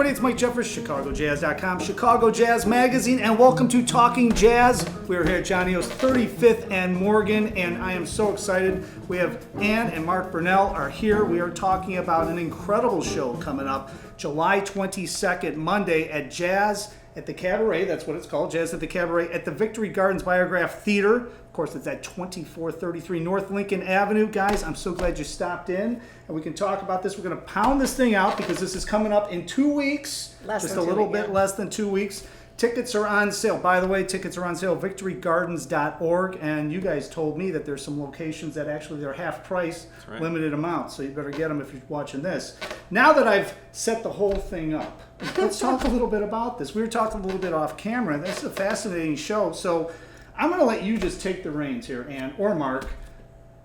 It's Mike Jeffers, ChicagoJazz.com, Chicago Jazz Magazine, and welcome to Talking Jazz. We're here at Johnny O's 35th and Morgan, and I am so excited. We have Anne and Mark Burnell are here. We are talking about an incredible show coming up July 22nd, Monday at Jazz at the Cabaret. That's what it's called, Jazz at the Cabaret at the Victory Gardens Biograph Theater. Of course, it's at 2433 North Lincoln Avenue. Guys, I'm so glad you stopped in, and we can talk about this. We're going to pound this thing out because this is coming up in 2 weeks, just a little bit less than 2 weeks. Tickets are on sale. By the way, tickets are on sale at victorygardens.org, and you guys told me that there's some locations that actually they're half price, right. Limited amount, so you better get them if you're watching this. Now that I've set the whole thing up, let's talk a little bit about this. We were talking a little bit off camera. This is a fascinating show, so I'm going to let you just take the reins here, Anne, or Mark.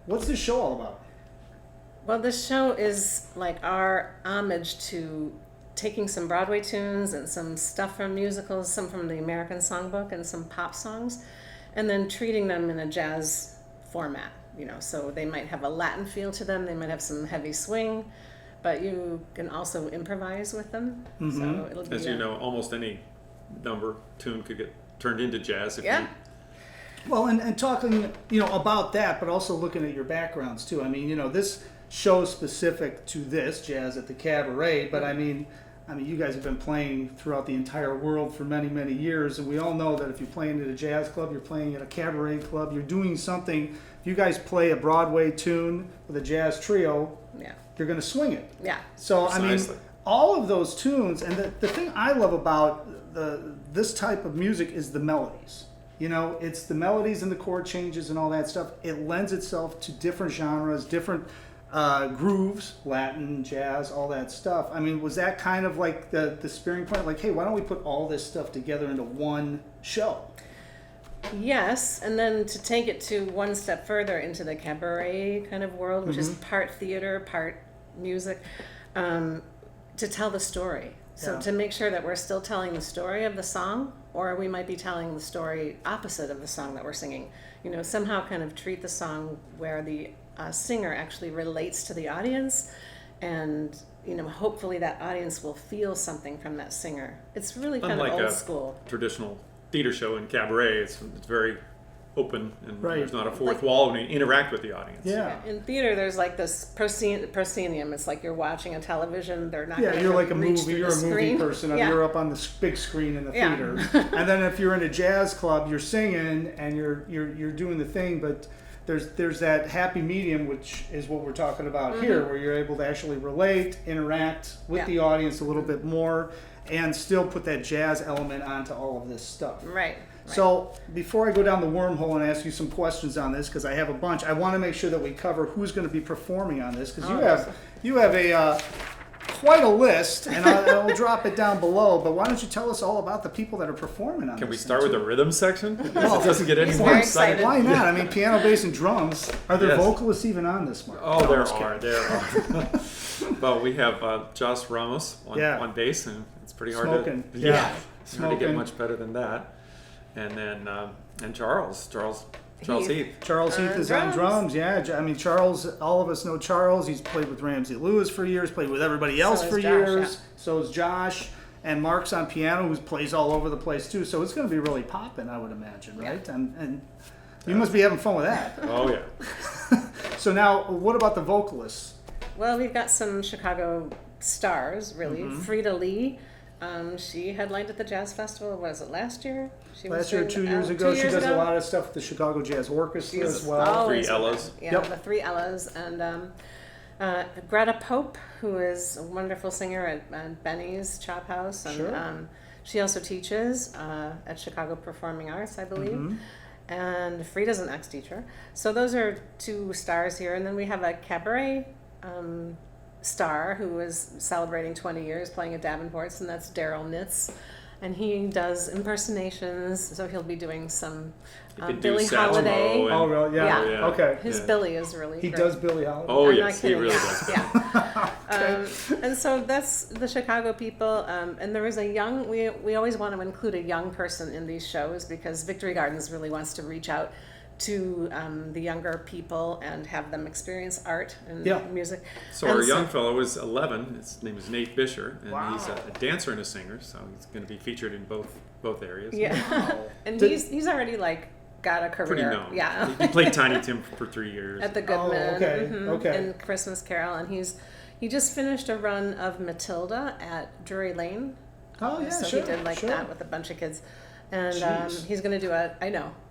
What's this show all about? Well, this show is like our homage to taking some Broadway tunes and some stuff from musicals, some from the American Songbook and some pop songs, and then treating them in a jazz format, you know, so they might have a Latin feel to them, they might have some heavy swing, but you can also improvise with them. Mm-hmm. So it'll be, as you know, almost any tune could get turned into jazz if you. Well, and talking, you know, about that, but also looking at your backgrounds too. I mean, you know, this show specific to this, Jazz at the Cabaret, but I mean, you guys have been playing throughout the entire world for many, many years, and we all know that if you're playing at a jazz club, you're playing at a cabaret club, you're doing something. If you guys play a Broadway tune with a jazz trio, you're going to swing it. Yeah. So, precisely. I mean, all of those tunes, and the thing I love about this type of music is the melodies. You know, it's the melodies and the chord changes and all that stuff. It lends itself to different genres, different grooves, Latin, jazz, all that stuff. I mean, was that kind of like the spearing point? Like, hey, why don't we put all this stuff together into one show? Yes, and then to take it to one step further into the cabaret kind of world, which is part theater, part music, to tell the story. So to make sure that we're still telling the story of the song, or we might be telling the story opposite of the song that we're singing. You know, somehow kind of treat the song where the singer actually relates to the audience, and you know, hopefully that audience will feel something from that singer. It's really kind of old school. Traditional theater show in cabaret, it's very open, and there's not a fourth like, wall when you interact with the audience. Yeah. In theater, there's like this proscenium. It's like you're watching a television. They're not. Yeah, you're like a movie. You're a movie screen. Person. You're up on the big screen in the theater. And then if you're in a jazz club, you're singing and you're doing the thing. But there's that happy medium, which is what we're talking about here, where you're able to actually relate, interact with the audience a little bit more, and still put that jazz element onto all of this stuff. Right. So before I go down the wormhole and ask you some questions on this, because I have a bunch, I want to make sure that we cover who's going to be performing on this, because you have a quite a list, and I'll drop it down below. But why don't you tell us all about the people that are performing on this? Can we start with the rhythm section? Well, it doesn't get any more exciting. Why not? I mean, piano, bass, and drums. Are there vocalists even on this, Mark? Oh, there are. Well, we have Joshua Ramos on bass, and it's pretty hard to it's hard to get much better than that. And then and Charles Heath. Charles Heath is on drums. Yeah, I mean, Charles. All of us know Charles. He's played with Ramsey Lewis for years. Played with everybody else for years. Yeah. So is Josh. And Mark's on piano, who plays all over the place too. So it's going to be really popping, I would imagine, right? Yeah. And you must be having fun with that. Oh yeah. So now, what about the vocalists? Well, we've got some Chicago stars, really. Frieda Lee. She headlined at the Jazz Festival, was it last year? Last year or 2 years ago. She does a lot of stuff with the Chicago Jazz Orchestra as well. Three Ellas. The three Ellas. And Greta Pope, who is a wonderful singer at Benny's Chop House. And she also teaches at Chicago Performing Arts, I believe. And Frieda's an ex-teacher. So those are two stars here. And then we have a cabaret star who is celebrating 20 years playing at Davenport's, and that's Daryl Nitz. and he does impersonations. So he'll be doing some He Billie do Satchmo Holiday. and- Oh, really? Yeah. Yeah. yeah. Okay. His Yeah. Billy is really He great. does Billie Holiday. Oh, I'm yes, not he kidding. really Yeah, does. yeah. And so that's the Chicago people. And there is a young. We always want to include a young person in these shows because Victory Gardens really wants to reach out to the younger people and have them experience art and music. So and our young fellow is 11. His name is Nate Buescher, and Wow. he's a dancer and a singer. So he's going to be featured in both areas. Yeah, Wow. and he's already like got a career. Pretty known. Yeah, He played Tiny Tim for 3 years. at the Goodman. okay, okay. And Christmas Carol, and he just finished a run of Matilda at Drury Lane. Oh, yeah, So sure. he did like sure. that with a bunch of kids. And Jeez. he's going to do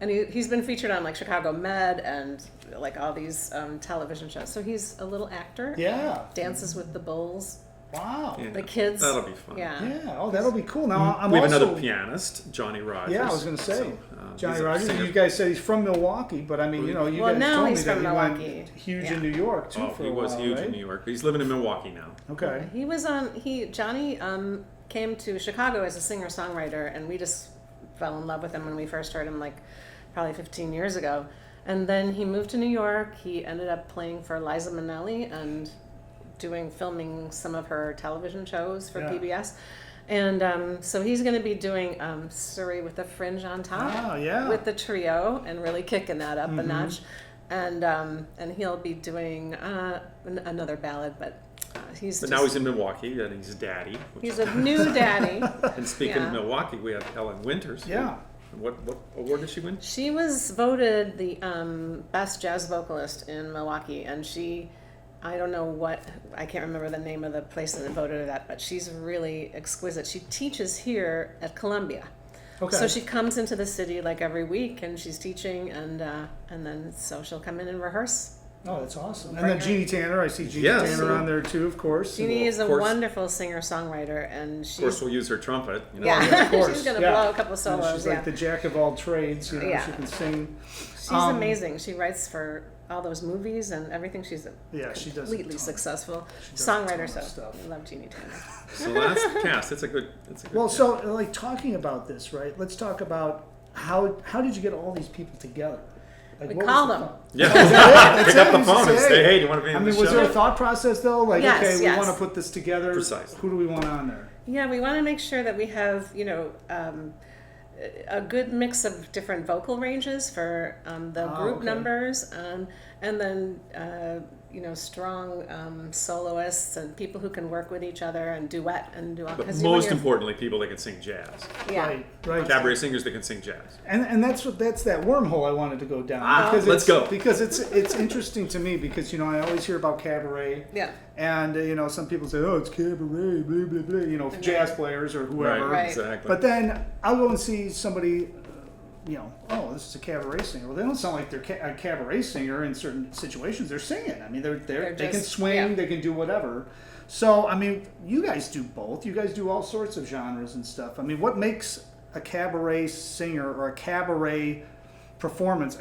and he's been featured on like Chicago Med and like all these television shows. So he's a little actor. Yeah. Dances with the Bulls. Wow. Yeah, The kids. That'll be fun. Yeah. Yeah. Oh, that'll be cool. Now, I'm We have also... another pianist, Johnny Rodgers. Yeah, I was going to say. So, Johnny he's a Rodgers. singer. You guys said he's from Milwaukee, but I mean, you know, you Well, guys now told me he's that from he Milwaukee. went huge Yeah. in New York too Oh, for he a was while, huge right? in New York. He's living in Milwaukee now. Okay. He was on. Johnny came to Chicago as a singer songwriter, and we just fell in love with him when we first heard him, like probably 15 years ago. And then he moved to New York. He ended up playing for Liza Minnelli and filming some of her television shows for Yeah. PBS. And so he's going to be doing Surrey with the Fringe on top Oh, yeah. with the trio and really kicking that up a notch. And he'll be doing another ballad, but But now he's in Milwaukee, and he's a daddy. he's a new daddy. And speaking Yeah. of Milwaukee, we have Ellen Winters. Yeah. What award did she win? She was voted the best jazz vocalist in Milwaukee, and I don't know I can't remember the name of the place that voted her that, but she's really exquisite. She teaches here at Columbia. Okay. So she comes into the city like every week, and she's teaching, and then so she'll come in and rehearse. Oh, that's awesome. And Bring then her. Jeannie Tanner. I see Jeannie Yes. Tanner on there too, of course. Jeannie is a of course. wonderful singer-songwriter, and Of she's course, we'll use her trumpet. You know. yeah, of course. she's gonna Yeah. blow a couple And solos. she's Yeah, like the jack of all trades. You know, Yeah. she can sing. she's Um, amazing. She writes for all those movies and everything. She's Yeah, she does a completely ton. successful does a ton songwriter. of So stuff. I love Jeannie Tanner. So that's the cast. It's a good. Well, cast. so like talking about this, right? Let's talk about how did you get all these people together? Like, We what call was the them. thought? Yeah. That's Pick up it, the you phone and say, say, "Hey, do you want to be in I the mean, show?" was there a thought process though? Like, Yes, okay, we yes. want to put this together. Precisely. Who do we want on there? Yeah, we want to make sure that we have, a good mix of different vocal ranges for the group okay. numbers, and then strong soloists and people who can work with each other and duet and do all. But 'cause most importantly, people that can sing jazz. yeah. Right. Cabaret singers that can sing jazz. And that's that wormhole I wanted to go down. Let's go. Because it's interesting to me because I always hear about cabaret. Yeah. And some people say, oh, it's cabaret, blah blah blah. Jazz players or whoever. Right. Exactly. But then I'll go and see somebody. Oh, this is a cabaret singer. Well, they don't sound like they're a cabaret singer in certain situations. They're singing. I mean, they can just- swing, yeah. they can do whatever. So, I mean, you guys do both. You guys do all sorts of genres and stuff. I mean, what makes a cabaret singer or a cabaret performance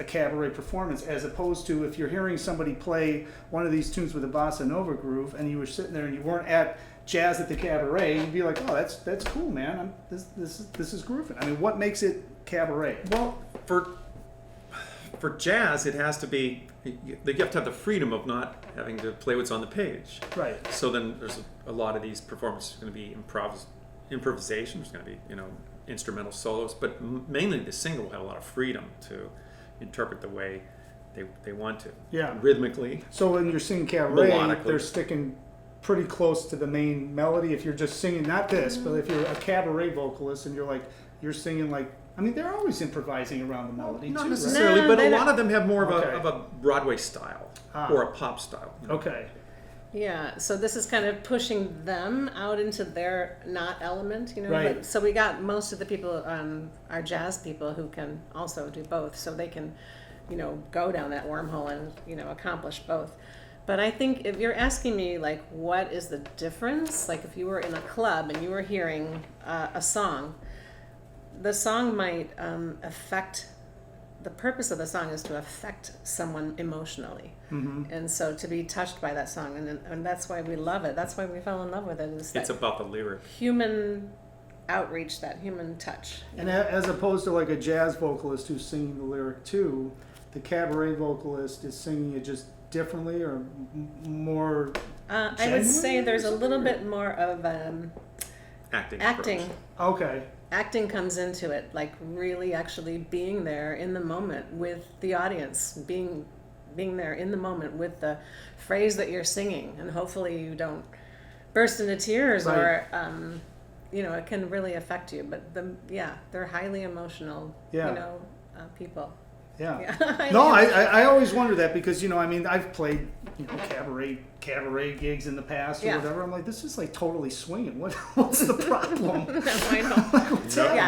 as opposed to if you're hearing somebody play one of these tunes with a bossa nova groove and you were sitting there and you weren't at Jazz at the Cabaret, you'd be like, oh, that's cool, man. This is grooving. I mean, what makes it cabaret? Well, for jazz, it has to be. You have to have the freedom of not having to play what's on the page. Right. So then there's a lot of these performances going to be improvisation. There's going to be instrumental solos, but mainly the singer will have a lot of freedom to interpret the way they want to. Yeah. Rhythmically. So when you're singing cabaret, Melodically. they're sticking pretty close to the main melody. If you're just singing, not this, but if you're a cabaret vocalist and you're singing like, I mean, they're always improvising around the melody Not too, necessarily, No, but they a don't. lot of them have more Okay. of a Broadway style or a pop style. right? Okay. Yeah, so this is kind of pushing them out into their not element, Right. But, so we got most of the people, are jazz people who can also do both, so they can, go down that wormhole and, accomplish both. But I think if you're asking me, like, what is the difference? Like, if you were in a club and you were hearing a song, the song might affect. The purpose of the song is to affect someone emotionally, and so to be touched by that song, and that's why we love it. That's why we fell in love with it. Is that It's about the lyric. human outreach, that human touch. And as opposed to like a jazz vocalist who's singing the lyric too, the cabaret vocalist is singing it just differently or more. I would say there's a little bit more of acting. acting. Okay. Acting comes into it, like really actually being there in the moment with the audience, being there in the moment with the phrase that you're singing, and hopefully you don't burst into tears Right. or it can really affect you. But they're highly emotional, people. Yeah. Yeah. No, I always wonder that because, I've played, cabaret gigs in the past or whatever. I'm like, this is like totally swinging. What's the problem? No, I know.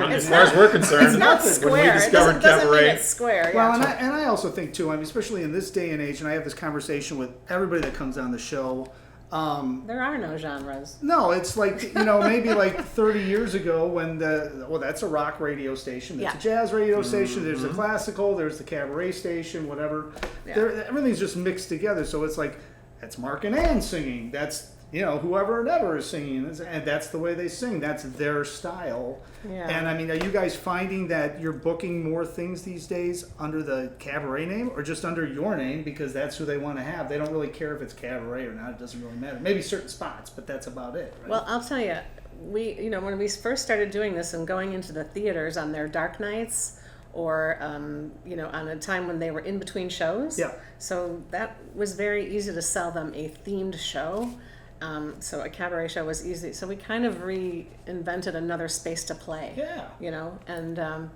As far as we're concerned, it's not square. When we discovered doesn't mean cabaret, it's square. Well, Yeah. and I also think too, especially in this day and age, and I have this conversation with everybody that comes on the show. There are no genres. No, it's like, maybe like 30 years ago when that's a rock radio station, that's a jazz radio station, there's the classical, there's the cabaret station, whatever. Yeah. Everything's just mixed together. So it's like, that's Mark and Anne singing, that's, whoever and ever is singing, and that's the way they sing, that's their style. Yeah. And are you guys finding that you're booking more things these days under the cabaret name or just under your name because that's who they want to have? They don't really care if it's cabaret or not. It doesn't really matter. Maybe certain spots, but that's about it, right? Well, I'll tell you, when we first started doing this and going into the theaters on their dark nights or, on a time when they were in between shows. Yeah. So that was very easy to sell them a themed show. So a cabaret show was easy. So we kind of reinvented another space to play. Yeah. And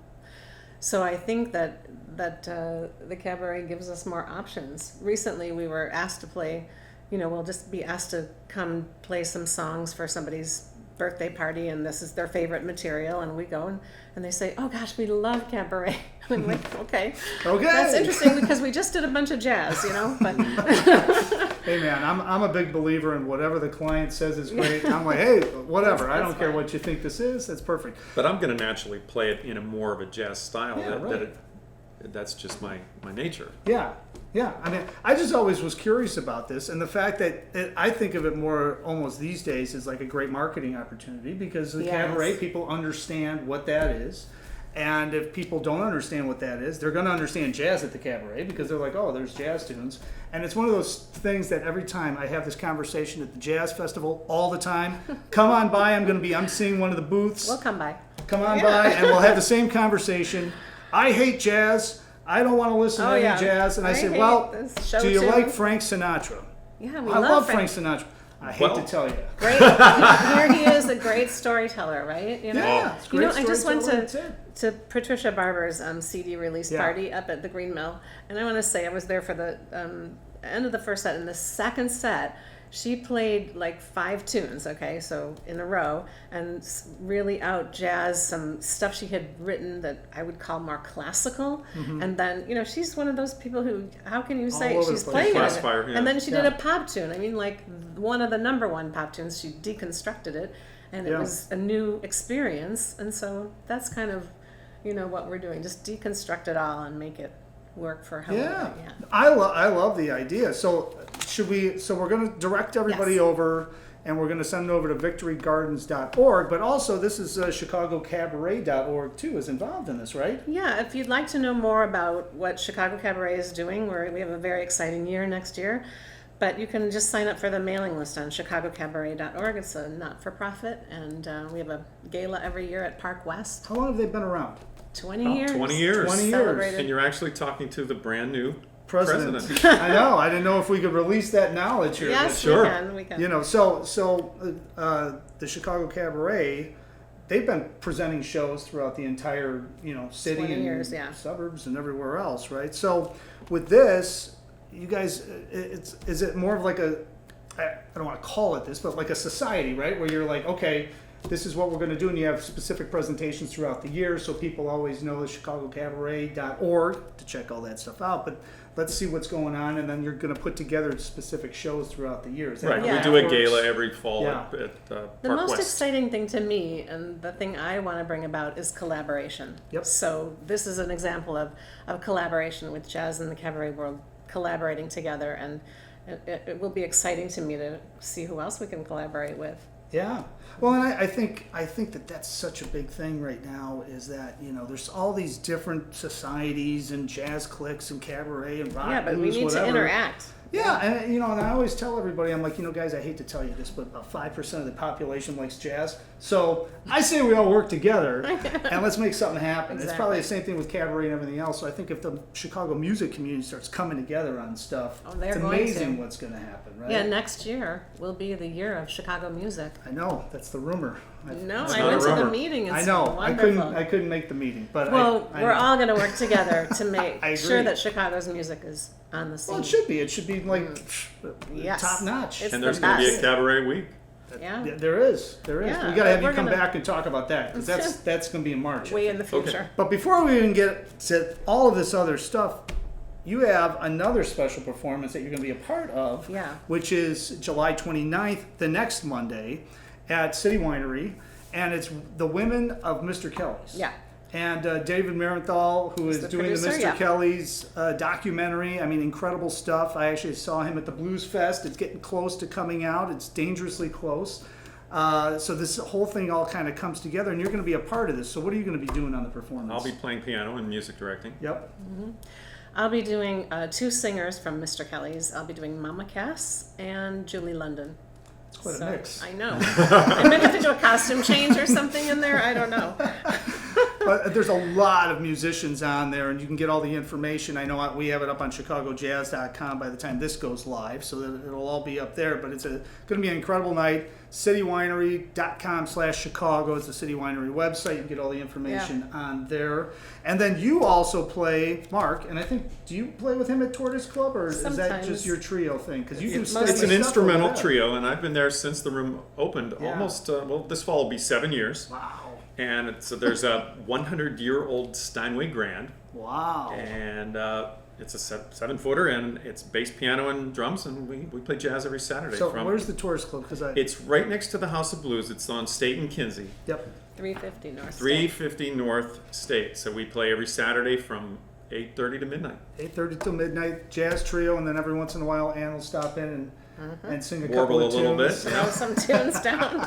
so I think that the cabaret gives us more options. Recently, we were asked to play. We'll just be asked to come play some songs for somebody's birthday party, and this is their favorite material, and we go and they say, "Oh gosh, we love cabaret." And I'm like, okay, that's interesting because we just did a bunch of jazz, But hey man, I'm a big believer in whatever the client says is great. I'm like, hey, whatever. That's I don't care fine. what you think this is. That's perfect. but I'm going to naturally play it in a more of a jazz style. Yeah, right. That's just my nature. Yeah. I just always was curious about this, and the fact that I think of it more almost these days as like a great marketing opportunity because the cabaret people understand what that is, and if people don't understand what that is, they're going to understand jazz at the cabaret because they're like, oh, there's jazz tunes, and it's one of those things that every time I have this conversation at the jazz festival all the time, come on by, I'm seeing one of the booths. we'll come by. Come on by, and we'll have the same conversation. I hate jazz. I don't want to listen to any jazz. And I said, well, do you like Frank Sinatra? Yeah, I love Frank Sinatra. I hate to tell you. Great. Here he is, a great storyteller, right? Yeah, it's great I just went storytelling, to Patricia Barber's CD release party up at the Green Mill, and I want to say I was there for the end of the first set. In the second set, she played like 5 tunes, so in a row, and really out jazz some stuff she had written that I would call more classical. Mm-hmm. And then, she's one of those people who, how can you say she's playing it? And then she did a pop tune. I mean, like one of the number one pop tunes, she deconstructed it, and it was a new experience. And so that's kind of, what we're doing, just deconstruct it all and make it work for however. Yeah. I love the idea. So we're going to direct everybody over, and we're going to send it over to victorygardens.org, but also this is chicagocabaret.org too is involved in this, right? Yeah, if you'd like to know more about what Chicago Cabaret is doing, we have a very exciting year next year, but you can just sign up for the mailing list on chicagocabaret.org. It's a not-for-profit, and we have a gala every year at Park West. How long have they been around? 20 years. 20 years. 20 years. Celebrated. And you're actually talking to the brand new President. I know. I didn't know if we could release that knowledge here. Yes, sure. we can. The Chicago Cabaret, they've been presenting shows throughout the entire, city 20 and years, suburbs and everywhere else, right? So with this, you guys, is it more of like I don't want to call it this, but like a society, right? Where you're like, okay, this is what we're going to do, and you have specific presentations throughout the year, so people always know the chicagocabaret.org to check all that stuff out. But let's see what's going on, and then you're going to put together specific shows throughout the year. Right, we do a gala every fall at Park The most West. exciting thing to me, and the thing I want to bring about, is collaboration. Yep. So this is an example of collaboration with jazz and the cabaret world collaborating together, and it will be exciting to me to see who else we can collaborate with. Yeah. Well, and I think that that's such a big thing right now is that, there's all these different societies and jazz cliques and cabaret and rock Yeah, but blues, we need whatever. to interact. Yeah, and and I always tell everybody, I'm like, guys, I hate to tell you this, but about 5% of the population likes jazz. So I say we all work together and let's make something happen. Exactly. It's probably the same thing with cabaret and everything else. So I think if the Chicago music community starts coming together on stuff, they're it's going amazing to. what's going to happen, right? Yeah, next year will be the year of Chicago music. I know, that's the rumor. No, It's I not went a to the rumor. meeting. It's I know. wonderful. I couldn't make the meeting, but Well, I we're know. all going to work together to make I sure agree. that Chicago's music is on the scene. Well, it should be. It should be like Yes. top notch. It's And the there's going to be a best. cabaret week. Yeah. Yeah, there is. Yeah, We got to have you we're come gonna- back and talk about that because that's going to be in March. Way in the future. But before we even get to all of this other stuff, you have another special performance that you're going to be a part of, Yeah. which is July 29th, the next Monday, at City Winery, and it's the Women of Mr. Kelly's. Yeah. And David Marenthal, who is the doing producer, the Mr. yeah. Kelly's documentary. I mean, incredible stuff. I actually saw him at the Blues Fest. It's getting close to coming out. It's dangerously close. So this whole thing all kind of comes together, and you're going to be a part of this. So what are you going to be doing on the performance? I'll be playing piano and music directing. Yep. I'll be doing two singers from Mr. Kelly's. I'll be doing Mama Cass and Julie London. It's quite a mix. I know. I might have to do a costume change or something in there. I don't know. But there's a lot of musicians on there, and you can get all the information. I know we have it up on ChicagoJazz.com by the time this goes live, so that it'll all be up there. But it's going to be an incredible night. CityWinery.com/Chicago is the City Winery website. You can get all the information on there. And then you also play, Mark, and I think, do you play with him at Tortoise Club, or is that Sometimes. just your trio thing? Because you do It's stuff an instrumental over there. trio, and I've been there since the room opened. Yeah. Almost, this fall will be 7 years. Wow. And so there's a 100-year-old Steinway Grand, Wow. and it's a 7-footer, and it's bass, piano, and drums, and we play jazz every Saturday. So where's the Tortoise Club? It's right next to the House of Blues. It's on State and Kinsey, Yep. 350 North. 350 North State. So we play every Saturday from 8:30 to midnight. 8:30 till midnight, jazz trio, and then every once in a while Anne will stop in and sing a Warble couple of a little tunes. bit. Throw some tunes down.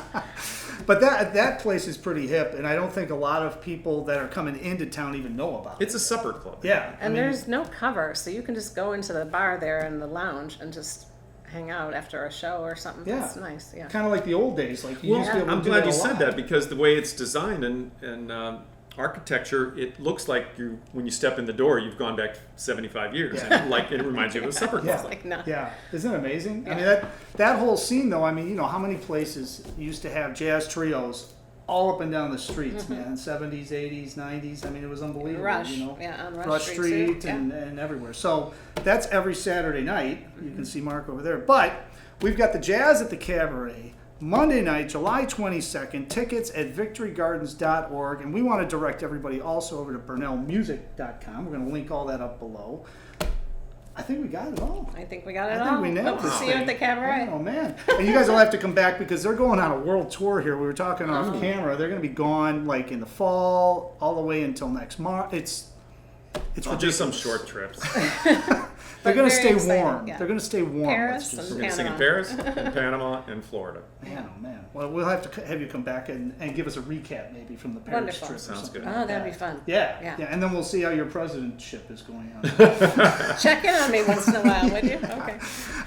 But that place is pretty hip, and I don't think a lot of people that are coming into town even know about it. It's a supper club. Yeah. And there's no cover, so you can just go into the bar there in the lounge and just hang out after a show or something. Yeah. That's nice. Yeah. kind of like the old days. Like you Well, used to be able to I'm do glad that you a said lot. that because the way it's designed and architecture, it looks like when you step in the door, you've gone back 75 years. Yeah. And it reminds you of a supper club. Yeah. Like, no. Yeah, isn't it amazing? I Yeah. mean, that whole scene, though. I mean, how many places used to have jazz trios all up and down the streets, man? 70s, 80s, 90s. I mean, it was unbelievable. Rush. Yeah, on Rush Rush Street, Street too. and everywhere. So that's every Saturday night. You can see Mark over there. But we've got the jazz at the Cabaret. Monday night, July 22nd, tickets at victorygardens.org. And we want to direct everybody also over to burnellmusic.com. We're going to link all that up below. I think we got it all. I think we got it I all. think we nailed Hope to this see you thing. at the cabaret. Oh, man. And you guys will have to come back because they're going on a world tour here. We were talking off camera. They're going to be gone like in the fall all the way until next March. It's Well, just some short trips. They're going to very stay exciting, warm. yeah. They're going to stay warm. Paris Let's just and We're going to sing in Panama. Paris, in Panama, and Florida. Man, oh man. Well, we'll have to have you come back and give us a recap maybe from the Paris Wonderful. trip. Or Sounds something good. like Oh, that'd that. be fun. Yeah. Yeah. And then we'll see how your presidentship is going on. Check in on me once in a while, would you? Okay.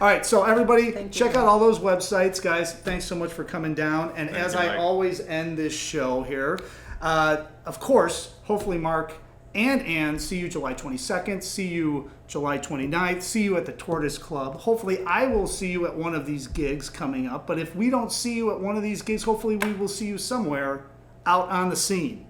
All right, so everybody, Thank you. check out all those websites, guys. Thanks so much for coming down. And Thank as you, I Mike. always end this show here, of course, hopefully Mark and Anne see you July 22nd, see you July 29th, see you at the Tortoise Club. Hopefully I will see you at one of these gigs coming up. But if we don't see you at one of these gigs, hopefully we will see you somewhere out on the scene.